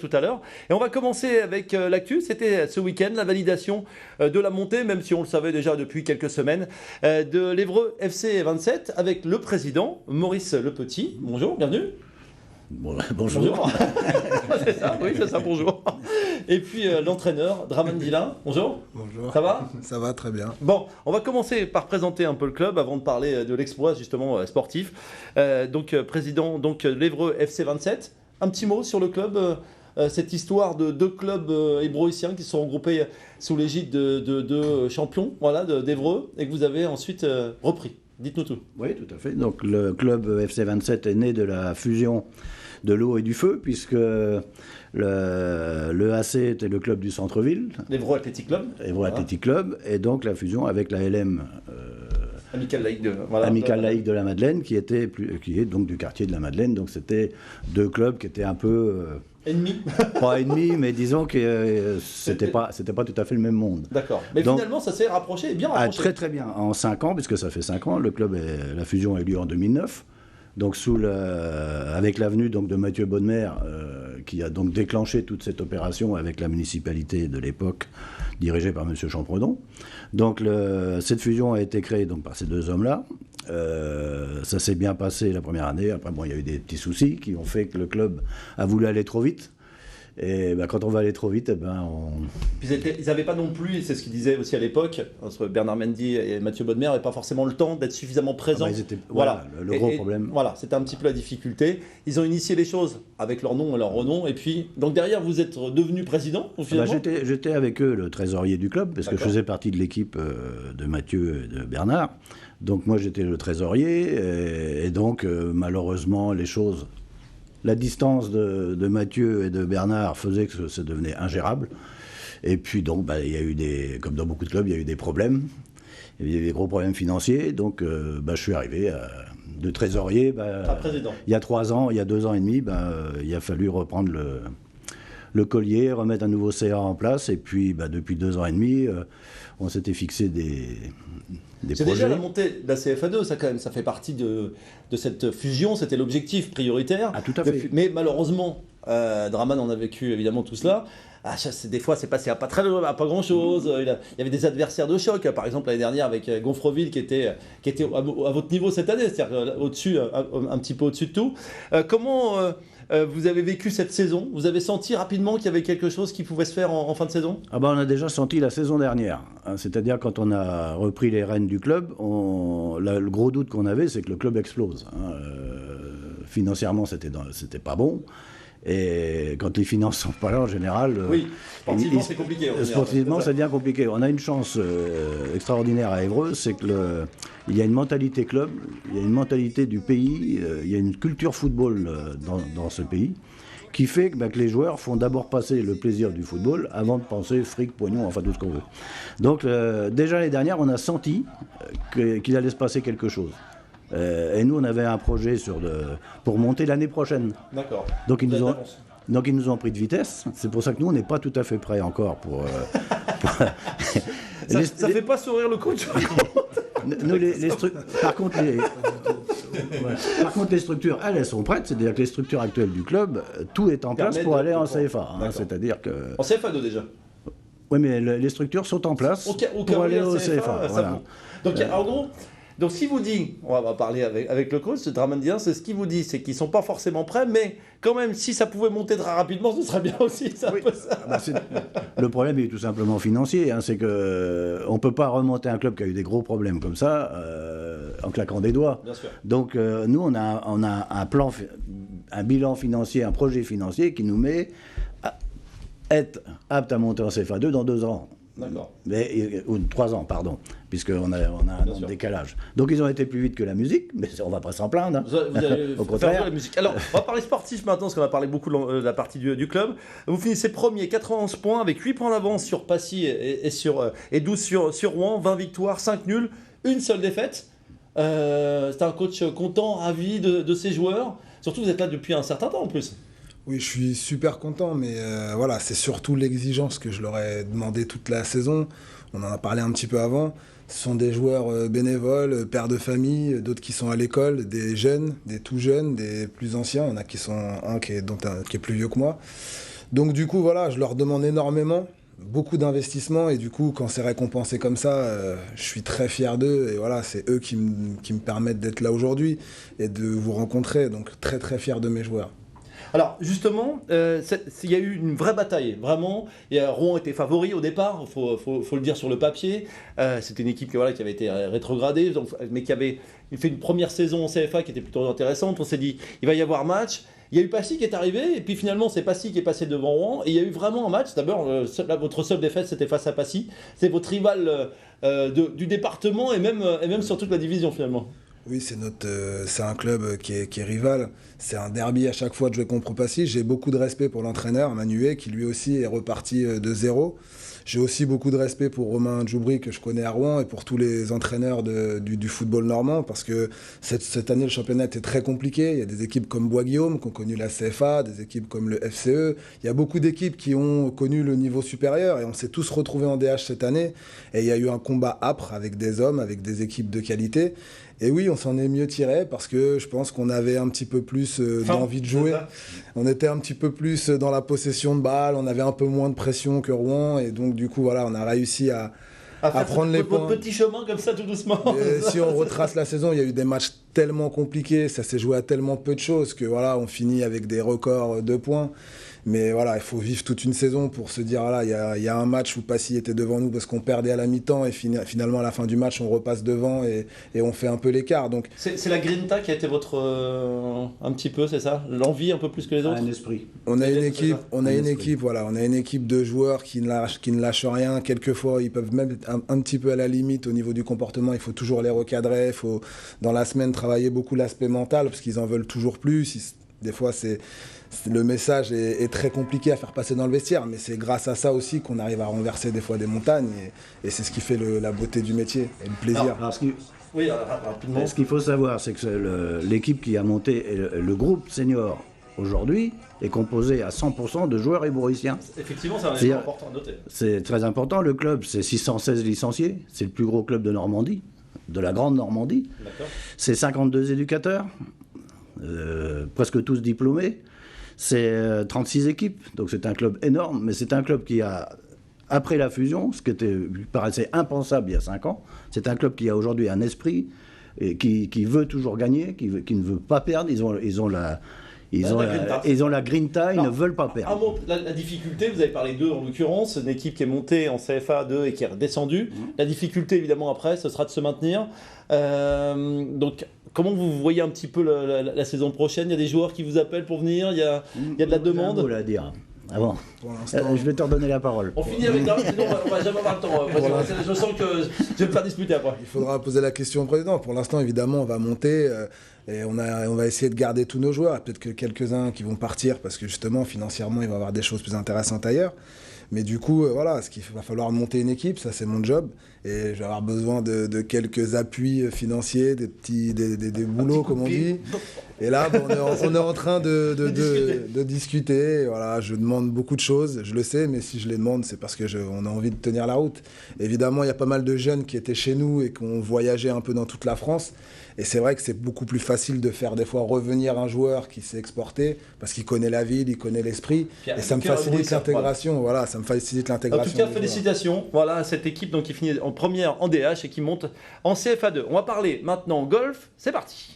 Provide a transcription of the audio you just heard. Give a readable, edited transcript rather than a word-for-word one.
tout à l'heure. Et on va commencer avec l'actu. C'était ce week-end la validation de la montée, même si on le savait déjà depuis quelques semaines, de l'Évreux FC 27 avec le président Maurice Lepetit. Bonjour, bienvenue. Bonjour. C'est ça, oui, c'est ça, bonjour. Et puis l'entraîneur Draman Dilin. Bonjour. Bonjour. Ça va ? Ça va très bien. Bon, on va commencer par présenter un peu le club avant de parler de l'exploit justement sportif. Président de l'Évreux FC 27. Un petit mot sur le club. Cette histoire de deux clubs hébroïciens qui se sont regroupés sous l'égide de deux champions d'Évreux et que vous avez ensuite repris. Dites-nous tout. Oui, tout à fait. Donc le club FC 27 est né de la fusion de l'eau et du feu, puisque le AC était le club du centre-ville. L'Évreux Athletic Club. Évreux Athletic Club, et donc la fusion avec la LM Amicale Laïque Laïque de la Madeleine, qui est donc du quartier de la Madeleine. Donc c'était deux clubs qui étaient un peu... ennemis. Pas ennemis, mais disons que c'était pas tout à fait le même monde. D'accord. Mais donc, finalement, ça s'est rapproché, bien rapproché. Très très bien. En 5 ans, puisque ça fait 5 ans, la fusion a eu lieu en 2009. Donc avec l'avenue de Mathieu Bonnemer, qui a donc déclenché toute cette opération avec la municipalité de l'époque, dirigée par M. Champredon. Donc cette fusion a été créée par ces deux hommes-là. Ça s'est bien passé la première année. Après, il y a eu des petits soucis qui ont fait que le club a voulu aller trop vite. Et quand on va aller trop vite, Puis ils n'avaient pas non plus, c'est ce qu'ils disaient aussi à l'époque, entre Bernard Mendy et Mathieu Bonnemer, n'avaient pas forcément le temps d'être suffisamment présents. Voilà, le gros problème. Voilà, c'était un petit peu la difficulté. Ils ont initié les choses avec leur nom et leur renom. Et puis, donc derrière, vous êtes devenu président, finalement. J'étais avec eux le trésorier du club, parce que je faisais partie de l'équipe de Mathieu et de Bernard. Donc moi, j'étais le trésorier. Et donc, malheureusement, la distance de Mathieu et de Bernard faisait que ça devenait ingérable. Et puis donc, il y a eu comme dans beaucoup de clubs, il y a eu des problèmes. Il y a eu des gros problèmes financiers. Donc, je suis arrivé de trésorier. Président. Il y a 2 ans et demi, il a fallu reprendre le collier, remettre un nouveau CA en place. Et puis, depuis 2 ans et demi, on s'était fixé des c'est projets. Déjà la montée de la CFA2, ça fait partie de cette fusion, c'était l'objectif prioritaire. Ah, tout à fait. Mais malheureusement, Draman en a vécu évidemment tout cela. Des fois, c'est passé à pas grand chose. Il y avait des adversaires de choc. Par exemple, l'année dernière avec Gonfreville qui était à votre niveau cette année, c'est-à-dire au-dessus, un petit peu au-dessus de tout. Comment vous avez vécu cette saison ? Vous avez senti rapidement qu'il y avait quelque chose qui pouvait se faire en fin de saison ? On a déjà senti la saison dernière. C'est-à-dire quand on a repris les rênes du club, le gros doute qu'on avait, c'est que le club explose. Financièrement, c'était pas bon. Et quand les finances sont pas là, en général... Oui, sportivement, c'est compliqué. Sportivement, ça devient compliqué. On a une chance extraordinaire à Évreux, c'est qu'il y a une mentalité club, il y a une mentalité du pays, il y a une culture football dans ce pays, qui fait que les joueurs font d'abord passer le plaisir du football avant de penser fric, pognon, enfin tout ce qu'on veut. Donc déjà l'année dernière, on a senti qu'il allait se passer quelque chose. Et nous, on avait un projet pour monter l'année prochaine. D'accord. Donc ils nous ont pris de vitesse. C'est pour ça que nous, on n'est pas tout à fait prêts encore pour... Ça fait pas sourire le coach. Par contre, les structures, elles sont prêtes. C'est-à-dire que les structures actuelles du club, tout est en place pour aller en CFA. C'est-à-dire que... En CFA2 déjà. Oui, mais les structures sont en place pour aller au CFA. Voilà. Donc en gros... Donc, ce qu'il vous dit, on va parler avec le coach, Draman Dilin, c'est ce qu'il vous dit, c'est qu'ils ne sont pas forcément prêts, mais quand même, si ça pouvait monter très rapidement, ce serait bien aussi. Oui. Le problème est tout simplement financier. C'est qu'on ne peut pas remonter un club qui a eu des gros problèmes comme ça en claquant des doigts. Bien sûr. Donc, nous, on a un bilan financier, un projet financier qui nous met à être apte à monter en CFA2 dans 2 ans. D'accord. Ou 3 ans, pardon, puisqu'on a un an de décalage. Donc ils ont été plus vite que la musique, mais on ne va pas s'en plaindre. Vous allez au contraire. La musique. Alors, on va parler sportif maintenant, parce qu'on va parler beaucoup de la partie du club. Vous finissez premier, 91 points, avec 8 points d'avance sur Passy et 12 sur Rouen, 20 victoires, 5 nuls, une seule défaite. C'est un coach content, ravi de ses joueurs. Surtout, vous êtes là depuis un certain temps en plus. Oui, je suis super content, mais c'est surtout l'exigence que je leur ai demandé toute la saison. On en a parlé un petit peu avant. Ce sont des joueurs bénévoles, pères de famille, d'autres qui sont à l'école, des jeunes, des tout jeunes, des plus anciens. Il y en a qui sont qui est plus vieux que moi. Donc du coup, voilà, je leur demande énormément, beaucoup d'investissement, et du coup, quand c'est récompensé comme ça, je suis très fier d'eux, et voilà, c'est eux qui me permettent d'être là aujourd'hui et de vous rencontrer, donc très très fier de mes joueurs. Alors justement, il y a eu une vraie bataille, vraiment. Rouen était favori au départ, faut le dire sur le papier. C'était une équipe qui avait été rétrogradée, mais qui avait fait une première saison en CFA qui était plutôt intéressante. On s'est dit, il va y avoir match. Il y a eu Passy qui est arrivé, et puis finalement c'est Passy qui est passé devant Rouen. Et il y a eu vraiment un match. D'abord, votre seule défaite c'était face à Passy. C'est votre rival du département et même sur toute la division finalement. Oui, c'est un club qui est rival. C'est un derby à chaque fois de jouer contre Passy. J'ai beaucoup de respect pour l'entraîneur, Manué, qui lui aussi est reparti de zéro. J'ai aussi beaucoup de respect pour Romain Djoubri, que je connais à Rouen, et pour tous les entraîneurs du football normand, parce que cette année, le championnat était très compliqué. Il y a des équipes comme Bois-Guillaume qui ont connu la CFA, des équipes comme le FCE. Il y a beaucoup d'équipes qui ont connu le niveau supérieur, et on s'est tous retrouvés en DH cette année. Et il y a eu un combat âpre avec des hommes, avec des équipes de qualité. Et oui, on s'en est mieux tiré parce que je pense qu'on avait un petit peu plus d'envie de jouer. On était un petit peu plus dans la possession de balles, on avait un peu moins de pression que Rouen. Et donc, du coup, voilà, on a réussi à prendre les points. Votre petit chemin comme ça, tout doucement. Et si on retrace la saison, il y a eu des matchs tellement compliqués, ça s'est joué à tellement peu de choses que voilà, on finit avec des records de points. Mais voilà, il faut vivre toute une saison pour se dire, voilà, il y a un match où Passy était devant nous parce qu'on perdait à la mi-temps et finalement à la fin du match, on repasse devant et on fait un peu l'écart. Donc c'est la grinta qui a été votre un petit peu, c'est ça, l'envie un peu plus que les autres. Un esprit. On a une équipe, voilà, on a une équipe de joueurs qui ne lâchent rien. Quelquefois, ils peuvent même être un petit peu à la limite au niveau du comportement. Il faut toujours les recadrer. Il faut dans la semaine travailler beaucoup l'aspect mental parce qu'ils en veulent toujours plus. Des fois, le message est très compliqué à faire passer dans le vestiaire, mais c'est grâce à ça aussi qu'on arrive à renverser des fois des montagnes, et c'est ce qui fait la beauté du métier et le plaisir. Rapidement. Ce qu'il faut savoir, c'est que l'équipe qui a monté, le groupe senior aujourd'hui, est composé à 100% de joueurs ébourissiens. Effectivement, c'est un élément important à noter. C'est très important. Le club, c'est 616 licenciés, c'est le plus gros club de Normandie, de la Grande Normandie. D'accord. C'est 52 éducateurs, presque tous diplômés. C'est 36 équipes, donc c'est un club énorme, mais c'est un club qui a, après la fusion, ce qui paraissait impensable il y a 5 ans, c'est un club qui a aujourd'hui un esprit et qui veut toujours gagner, qui ne veut pas perdre. Ils ont la grinta, ils ne veulent pas perdre. La difficulté, vous avez parlé d'eux en l'occurrence, une équipe qui est montée en CFA 2 et qui est redescendue. La difficulté évidemment après, ce sera de se maintenir. Donc comment vous voyez un petit peu la saison prochaine? Il y a des joueurs qui vous appellent pour venir, il y a de la demande. J'ai un mot à dire. Ah bon, je vais te redonner la parole. On finit avec David, sinon on va jamais avoir le temps. Je sens que je vais me faire disputer après. Il faudra poser la question au président. Pour l'instant, évidemment, on va monter et on va essayer de garder tous nos joueurs. Peut-être que quelques-uns qui vont partir parce que justement, financièrement, il va y avoir des choses plus intéressantes ailleurs. Mais du coup, voilà, il va falloir monter une équipe, ça c'est mon job. Et je vais avoir besoin de quelques appuis financiers, des boulots, comme on dit. Et là, on est en train de discuter. Voilà, je demande beaucoup de choses, je le sais, mais si je les demande, c'est parce qu'on a envie de tenir la route. Évidemment, il y a pas mal de jeunes qui étaient chez nous et qui ont voyagé un peu dans toute la France. Et c'est vrai que c'est beaucoup plus facile de faire des fois revenir un joueur qui s'est exporté parce qu'il connaît la ville, il connaît l'esprit. Et ça me facilite l'intégration. Voilà, ça me facilite l'intégration. En tout cas, félicitations. Voilà, à cette équipe donc, qui finit en première en DH et qui monte en CFA2. On va parler maintenant golf. C'est parti.